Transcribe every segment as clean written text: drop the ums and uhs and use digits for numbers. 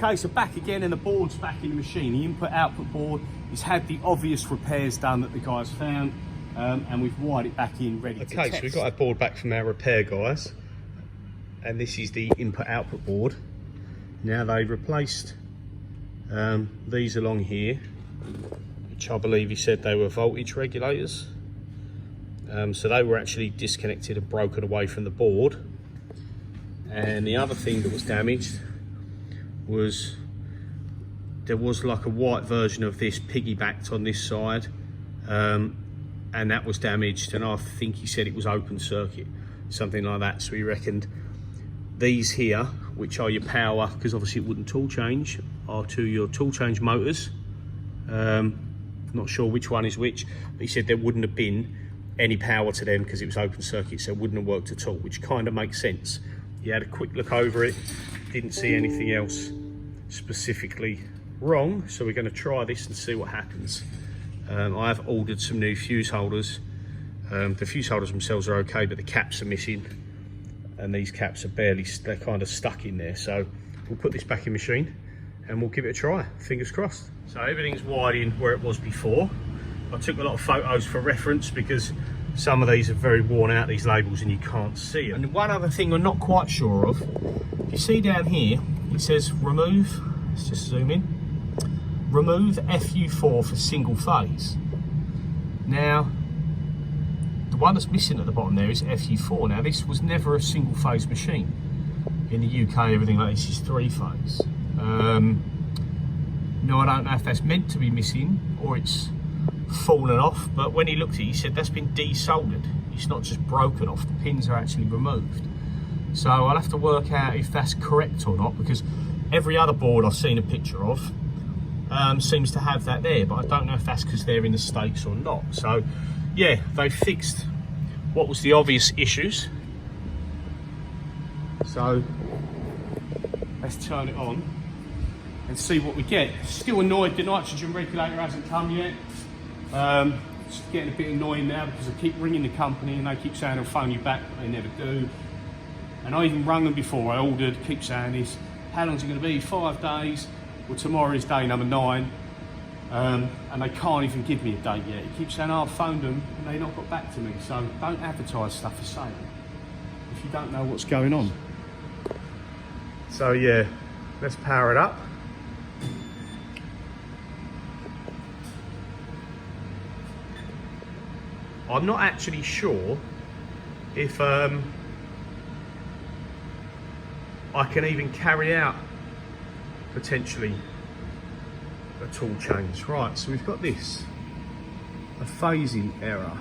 Okay, so back again, and the board's back in the machine. The input-output board has had the obvious repairs done that the guys found, and we've wired it back in, ready to test. Okay, so we've got our board back from our repair guys, and this is the input-output board. Now they've replaced these along here, which I believe he said they were voltage regulators. So they were actually disconnected and broken away from the board. And the other thing that was damaged was there was like a white version of this piggybacked on this side, and that was damaged, and I think he said it was open circuit, something like that. So he reckoned these here, which are your power, because obviously it wouldn't tool change, are to your tool change motors. Not sure which one is which, but he said there wouldn't have been any power to them because it was open circuit, so it wouldn't have worked at all, which kind of makes sense. He had a quick look over it, didn't see anything else specifically wrong, so we're going to try this and see what happens. I have ordered some new fuse holders. The fuse holders themselves are okay, but the caps are missing, and these caps are they're kind of stuck in there. So we'll put this back in machine and we'll give it a try, fingers crossed. So everything's wired in where it was before. I took a lot of photos for reference because some of these are very worn out, these labels, and you can't see them. And one other thing I'm not quite sure of, you see down here, it says remove, let's just zoom in, remove FU4 for single phase. Now, the one that's missing at the bottom there is FU4. Now, this was never a single phase machine. In the UK, everything like this is 3-phase. No, I don't know if that's meant to be missing or it's fallen off, but when he looked at it, he said that's been desoldered. It's not just broken off, the pins are actually removed. So I'll have to work out if that's correct or not, because every other board I've seen a picture of seems to have that there, but I don't know if that's because they're in the States or not. So yeah, they fixed what was the obvious issues. So let's turn it on and see what we get. Still annoyed the nitrogen regulator hasn't come yet. It's getting a bit annoying now because I keep ringing the company and they keep saying they'll phone you back, but they never do. And I even rung them before I ordered, keep saying this, how long is it going to be? 5 days? Well, tomorrow is day number 9, and they can't even give me a date yet. He keeps saying, oh, I've phoned them and they've not got back to me. So don't advertise stuff for sale if you don't know what's going on. So yeah, let's power it up. I'm not actually sure if I can even carry out potentially a tool change. Right, so we've got this, a phasing error.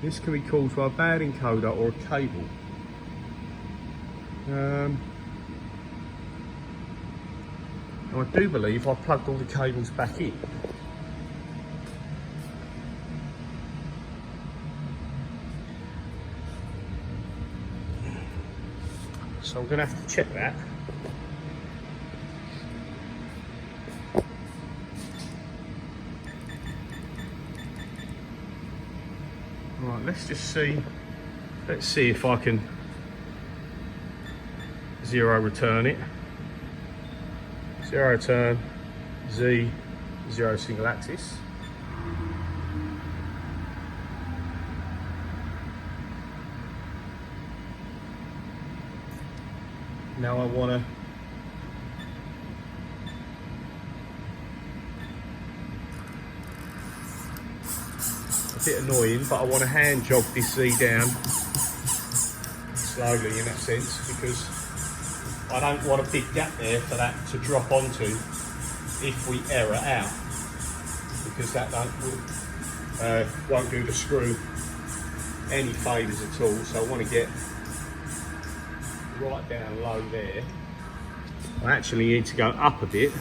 This can be caused by a bad encoder or a cable. I do believe I plugged all the cables back in. So I'm going to have to check that. Right, let's just see. Let's see if I can zero return it. Zero return, Z, zero single axis. Now I want to a bit annoying, but I want to hand jog this Z down slowly in that sense, because I don't want a big gap there for that to drop onto if we error out, because that won't do the screw any favours at all. So I want to get right down low there. I actually need to go up a bit.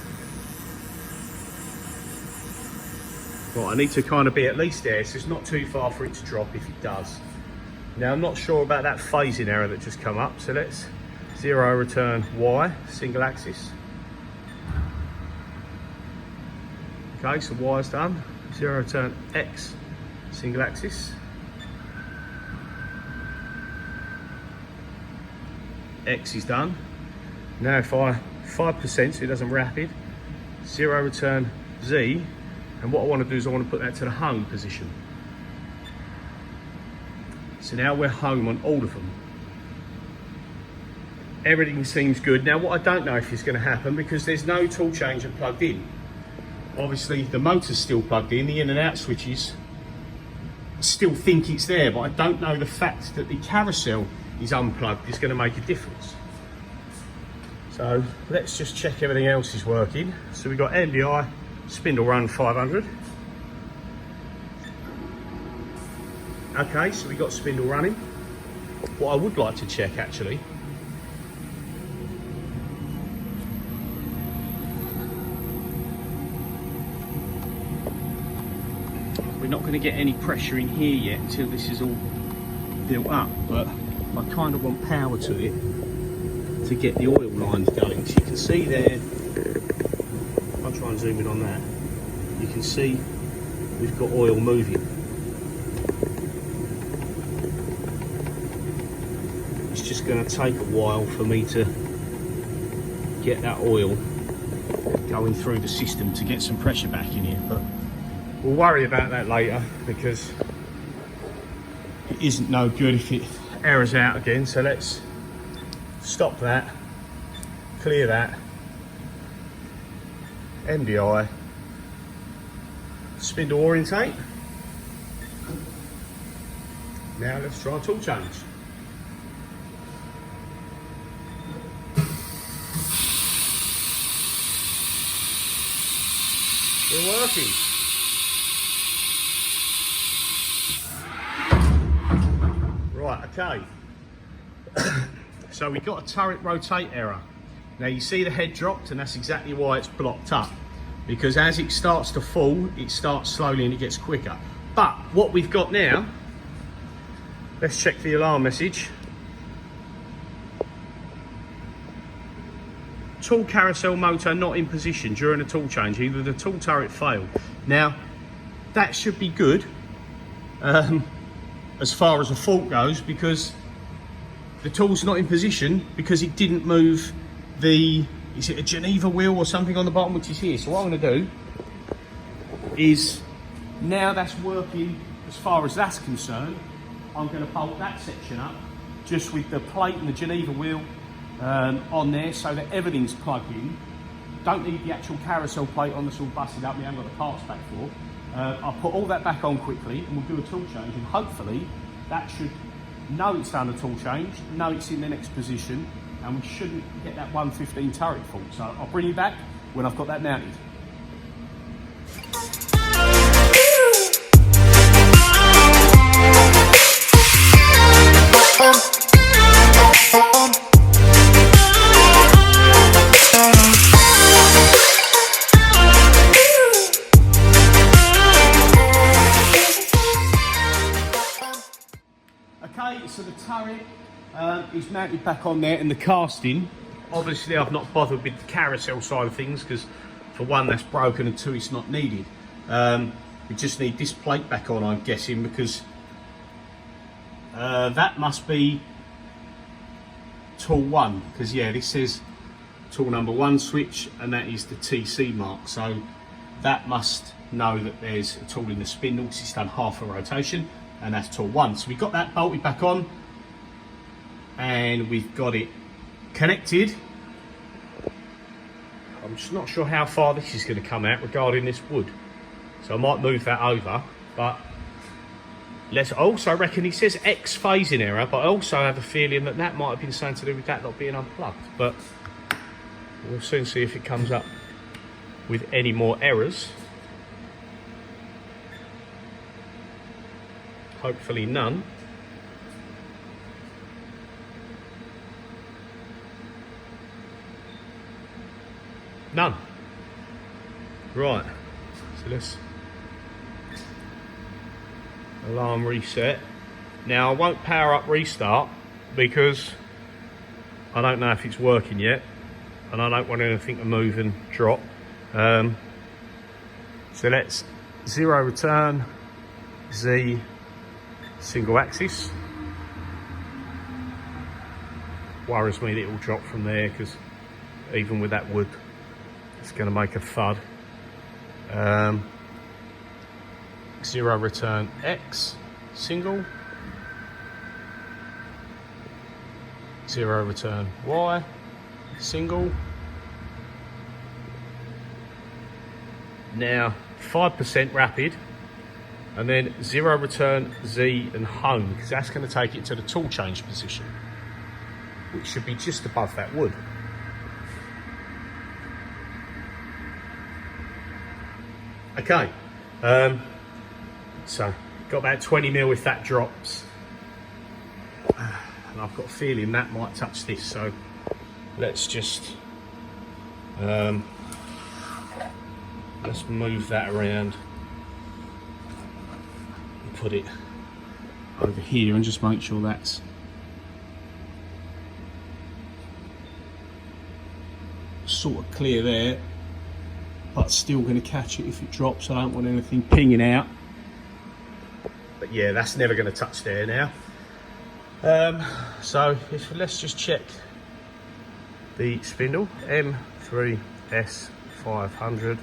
Well, I need to kind of be at least there, so it's not too far for it to drop if it does. Now I'm not sure about that phasing error that just come up, so let's zero return Y, single axis. Okay, so Y is done. Zero return X, single axis. X is done. Now if I 5%, so it doesn't rapid. 0 return Z. And what I want to do is I want to put that to the home position. So now we're home on all of them. Everything seems good. Now what I don't know if is going to happen, because there's no tool changer plugged in. Obviously the motor's still plugged in, the in and out switches still think it's there, but I don't know the fact that the carousel is unplugged is going to make a difference. So let's just check everything else is working. So we've got MDI, spindle run 500. Okay, so we've got spindle running. What I would like to check actually, we're not going to get any pressure in here yet until this is all built up, but I kind of want power to it to get the oil lines going. So you can see there, I'll try and zoom in on that, you can see we've got oil moving. It's just going to take a while for me to get that oil going through the system to get some pressure back in here, but we'll worry about that later, because it isn't no good if it errors out again. So let's stop that, clear that, MDI, spindle orientate. Now let's try a tool change. We're working. Right, okay. So we got a turret rotate error. Now you see the head dropped, and that's exactly why it's blocked up. Because as it starts to fall, it starts slowly and it gets quicker. But what we've got now, let's check the alarm message. Tool carousel motor not in position during a tool change. Either the tool turret failed. Now, that should be good as far as a fault goes, because the tool's not in position because it didn't move the, is it a Geneva wheel or something on the bottom, which is here. So what I'm going to do is, now that's working as far as that's concerned, I'm going to bolt that section up just with the plate and the Geneva wheel on there, so that everything's plugged in. Don't need the actual carousel plate on that's all busted up, we haven't got the parts back for. I'll put all that back on quickly and we'll do a tool change, and hopefully that should know it's done a tool change, know it's in the next position, and we shouldn't get that 115 turret fault. So I'll bring you back when I've got that mounted. Okay, so the turret is mounted back on there, and the casting, obviously I've not bothered with the carousel side of things because for one that's broken and two it's not needed. We just need this plate back on, I'm guessing, because that must be tool 1, because yeah, this says tool number 1 switch and that is the TC mark, so that must know that there's a tool in the spindle because it's done half a rotation, and that's tool 1. So we've got that bolted back on and we've got it connected. I'm just not sure how far this is going to come out regarding this wood, so I might move that over. But let's also reckon, he says X phasing error, but I also have a feeling that that might have been something to do with that not being unplugged, but we'll soon see if it comes up with any more errors. Hopefully none. None. Right, so let's alarm reset. Now I won't power up restart because I don't know if it's working yet and I don't want anything to move and drop. So let's 0 return, Z single axis. Worries me that it will drop from there because even with that wood, it's going to make a thud. Zero return X, single. Zero return Y, single. Now 5% rapid, and then zero return Z and home, because that's going to take it to the tool change position, which should be just above that wood. Okay, so got about 20 mil if that drops, and I've got a feeling that might touch this, so let's just let's move that around and put it over here and just make sure that's sort of clear there, but still going to catch it if it drops. I don't want anything pinging out. But yeah, that's never going to touch there now. So let's just check the spindle, M3S500.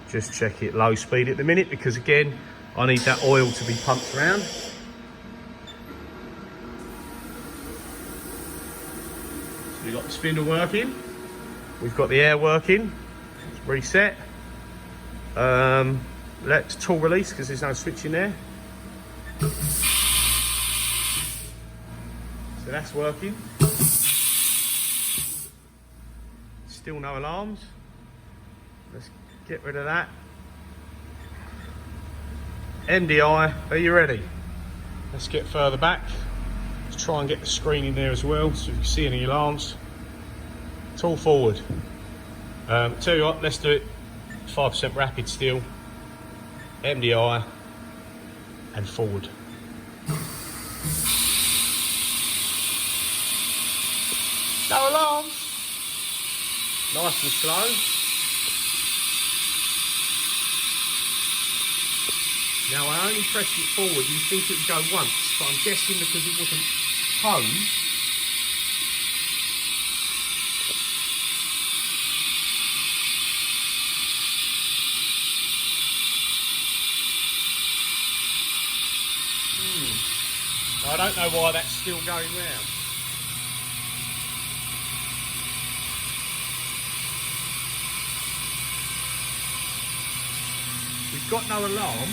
Just check it low speed at the minute, because again, I need that oil to be pumped around. So we've got the spindle working, we've got the air working. Let's reset. Let's tool release, because there's no switch in there. So that's working. Still no alarms. Let's get rid of that. MDI, are you ready? Let's get further back. Let's try and get the screen in there as well, so if you see any alarms. Tool forward. Tell you what, let's do it 5% rapid still. MDI and forward. No alarms. Nice and slow. Now I only pressed it forward, you think it would go once, but I'm guessing because it wasn't home. I don't know why that's still going round. We've got no alarm,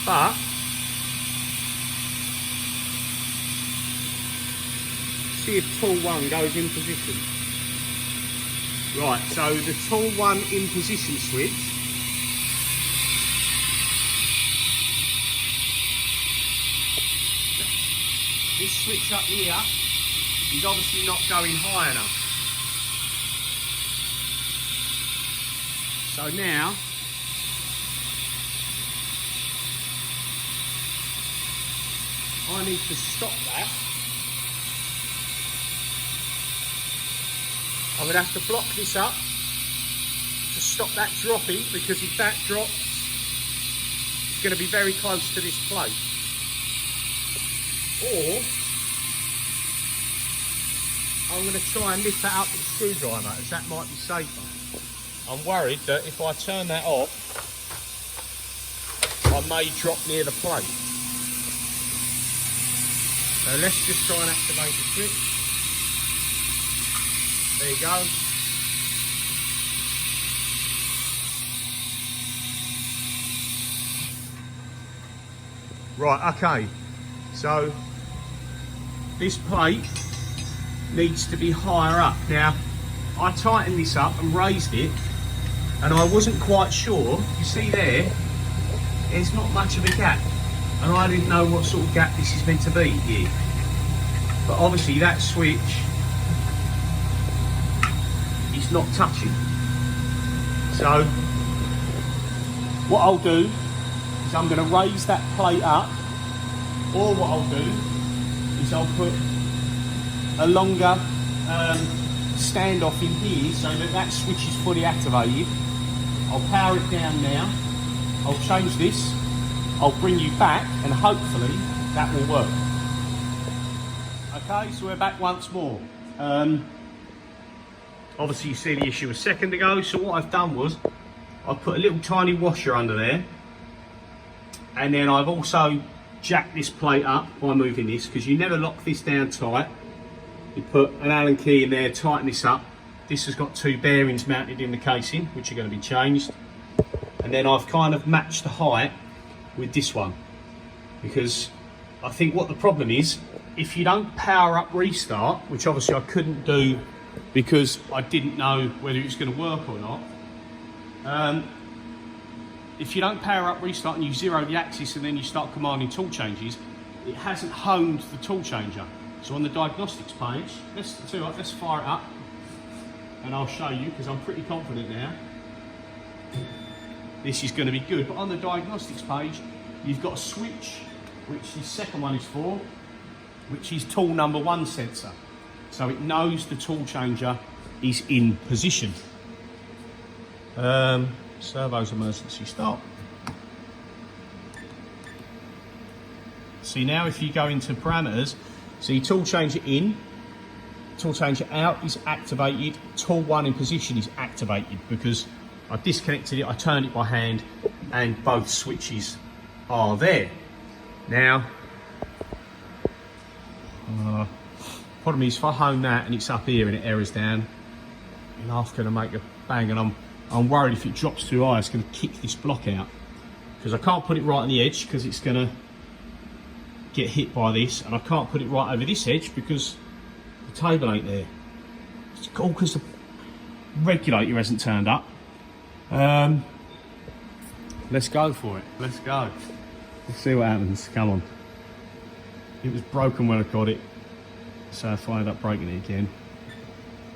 but see if tool 1 goes in position. Right, so the tool 1 in position switch, this switch up here is obviously not going high enough. So now I need to stop that. I'm going to have to block this up to stop that dropping, because if that drops, it's going to be very close to this plate. Or I'm going to try and lift that up with a screwdriver, as that might be safer. I'm worried that if I turn that off, I may drop near the plate. So let's just try and activate the switch. There you go. Right, okay. So this plate needs to be higher up. Now, I tightened this up and raised it, and I wasn't quite sure. You see there's not much of a gap, and I didn't know what sort of gap this is meant to be here. But obviously that switch is not touching. So what I'll do is I'm going to raise that plate up, or what I'll do is I'll put a longer standoff in here so that that switch is fully activated. I'll power it down now, I'll change this, I'll bring you back, and hopefully that will work. Okay, so we're back once more. Obviously you see the issue a second ago, so what I've done was I've put a little tiny washer under there, and then I've also jacked this plate up by moving this, because you never lock this down tight. You put an Allen key in there, tighten this up. This has got 2 bearings mounted in the casing, which are going to be changed. And then I've kind of matched the height with this one, because I think what the problem is, if you don't power up restart, which obviously I couldn't do because I didn't know whether it was going to work or not. If you don't power up restart and you zero the axis and then you start commanding tool changes, it hasn't honed the tool changer. So on the diagnostics page, let's fire it up and I'll show you, because I'm pretty confident now this is going to be good. But on the diagnostics page, you've got a switch, which the second one is for, which is tool number 1 sensor. So it knows the tool changer is in position. Servo's emergency stop. See, now if you go into parameters, see tool changer in, tool changer out is activated, tool 1 in position is activated, because I disconnected it, I turned it by hand, and both switches are there. Now, problem is, if I hone that and it's up here and it errors down, you're half going to make a bang, and I'm worried if it drops too high, it's going to kick this block out, because I can't put it right on the edge because it's going to get hit by this, and I can't put it right over this edge because the table ain't there. It's all because the regulator hasn't turned up. Let's go for it. Let's go. Let's see what happens. Come on. It was broken when I got it, so if I end up breaking it again,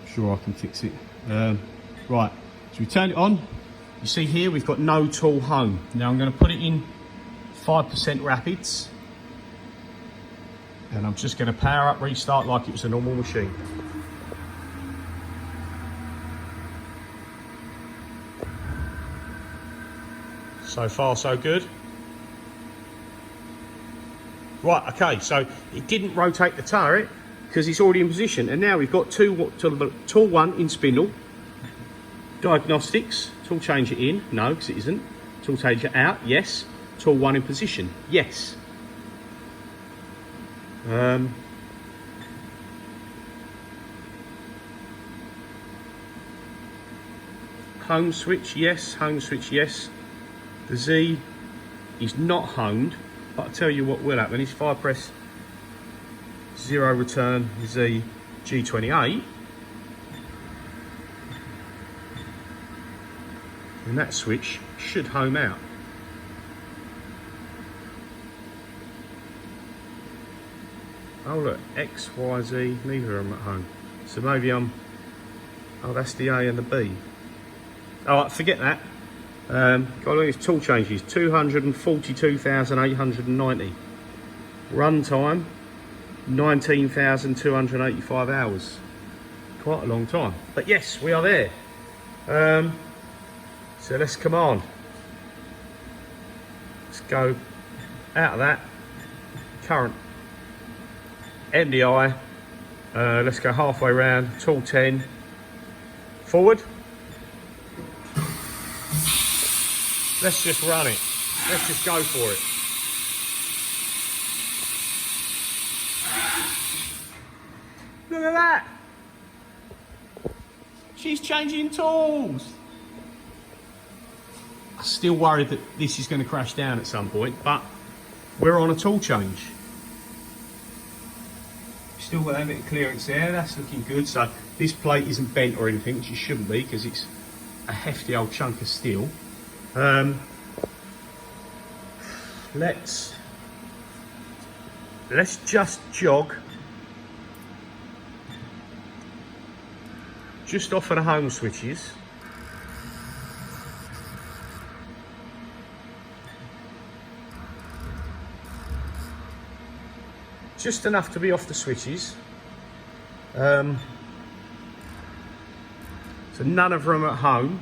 I'm sure I can fix it. Right, so we turn it on. You see here we've got no tool home. Now I'm going to put it in 5% rapids, and I'm just going to power up restart like it was a normal machine. So far so good. Right, okay, so it didn't rotate the turret because it's already in position, and now we've got tool 1 in spindle, diagnostics, tool changer in, no, because it isn't, tool changer out, yes, tool 1 in position, yes. Home switch, yes, home switch, yes. The Z is not honed, but I'll tell you what will happen. If I press 0 return Z G28, and that switch should home out. Oh look, X, Y, Z, neither of them at home. So maybe oh, that's the A and the B. Oh, forget that. Got to look at his tool changes, 242,890. Run time, 19,285 hours. Quite a long time. But yes, we are there. So let's command. Let's go out of that. Current. MDI. Let's go halfway round. Tool 10. Forward. Let's just run it. Let's just go for it. Look at that. She's changing tools. I'm still worried that this is going to crash down at some point, but we're on a tool change. Still got a bit of clearance there. That's looking good. So this plate isn't bent or anything, which it shouldn't be because it's a hefty old chunk of steel. Let's just jog just off of the home switches. Just enough to be off the switches. So none of them at home.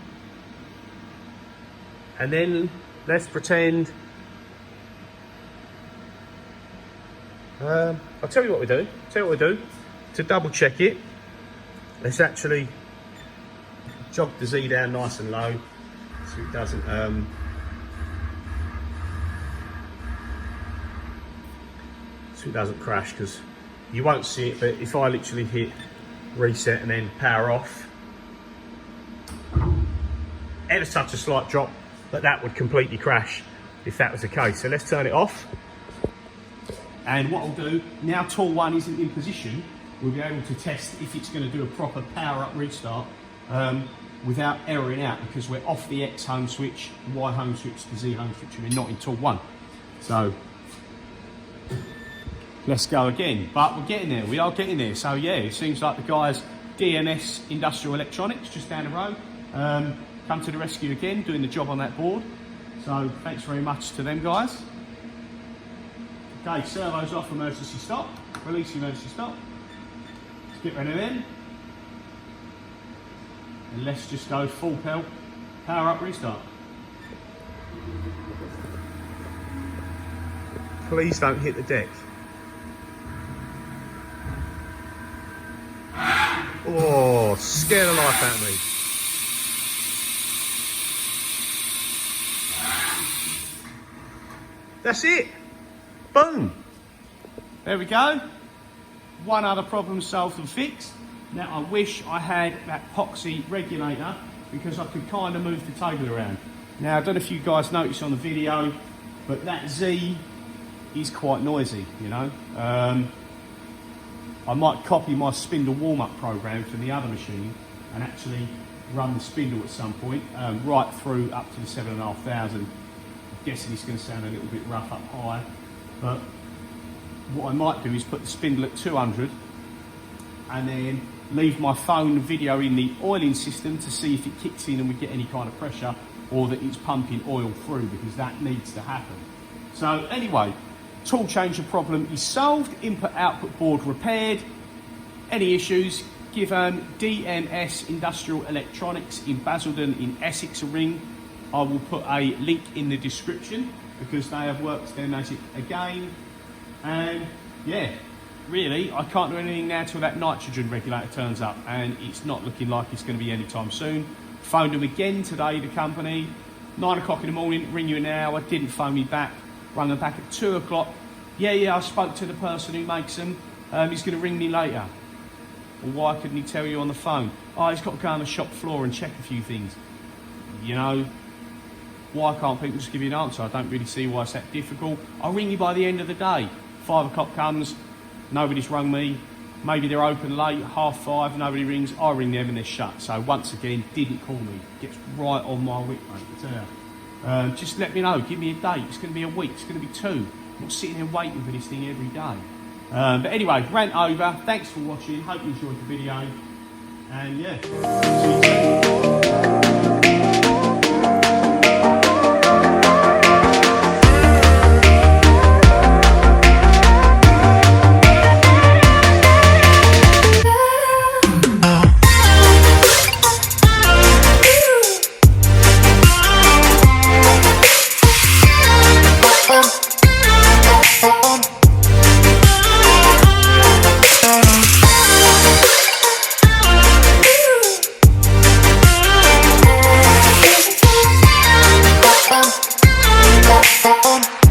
And then let's pretend. I'll tell you what we do. To double check it, Let's actually jog the Z down nice and low so it doesn't crash, because you won't see it, but if I literally hit reset and then power off, ever such a slight drop, but that would completely crash if that was the case. So let's turn it off. And what I'll do, now tool 1 isn't in position, we'll be able to test if it's going to do a proper power up restart without erroring out, because we're off the X home switch, Y home switch, the Z home switch, and we're not in tool 1. So let's go again, but we're getting there, we are getting there. So yeah, it seems like the guys, DMS Industrial Electronics, just down the road, come to the rescue again, doing the job on that board. So thanks very much to them guys. Okay, servos off, emergency stop, release emergency stop. Let's get rid of them. And let's just go full pelt, power up, restart. Please don't hit the deck. Oh, scare the life out of me. That's it. Boom. There we go. One other problem solved and fixed. Now I wish I had that epoxy regulator, because I could kind of move the table around. Now I don't know if you guys noticed on the video, but that Z is quite noisy, you know. I might copy my spindle warm-up program from the other machine and actually run the spindle at some point, right through up to the 7,500. I'm guessing it's going to sound a little bit rough up high, but what I might do is put the spindle at 200 and then leave my phone video in the oiling system to see if it kicks in and we get any kind of pressure, or that it's pumping oil through, because that needs to happen. So anyway, tool changer problem is solved, input output board repaired. Any issues, give DMS Industrial Electronics in Basildon in Essex a ring. I will put a link in the description, because they have worked their magic again. And yeah, really, I can't do anything now till that nitrogen regulator turns up, and it's not looking like it's going to be anytime soon. Phoned them again today, the company, 9 o'clock in the morning, ring you an hour, didn't phone me back. Rang them back at 2 o'clock. Yeah, I spoke to the person who makes them. He's going to ring me later. Well, why couldn't he tell you on the phone? Oh, he's got to go on the shop floor and check a few things. You know, why can't people just give you an answer? I don't really see why it's that difficult. I'll ring you by the end of the day. 5 o'clock comes, nobody's rung me. Maybe they're open late, 5:30, nobody rings. I ring them and they're shut. So once again, didn't call me. Gets right on my wick, mate, I tell you. Just let me know, give me a date. It's going to be a week, it's going to be 2. I'm not sitting there waiting for this thing every day. But anyway, rant over. Thanks for watching. Hope you enjoyed the video. And yeah, see you soon. On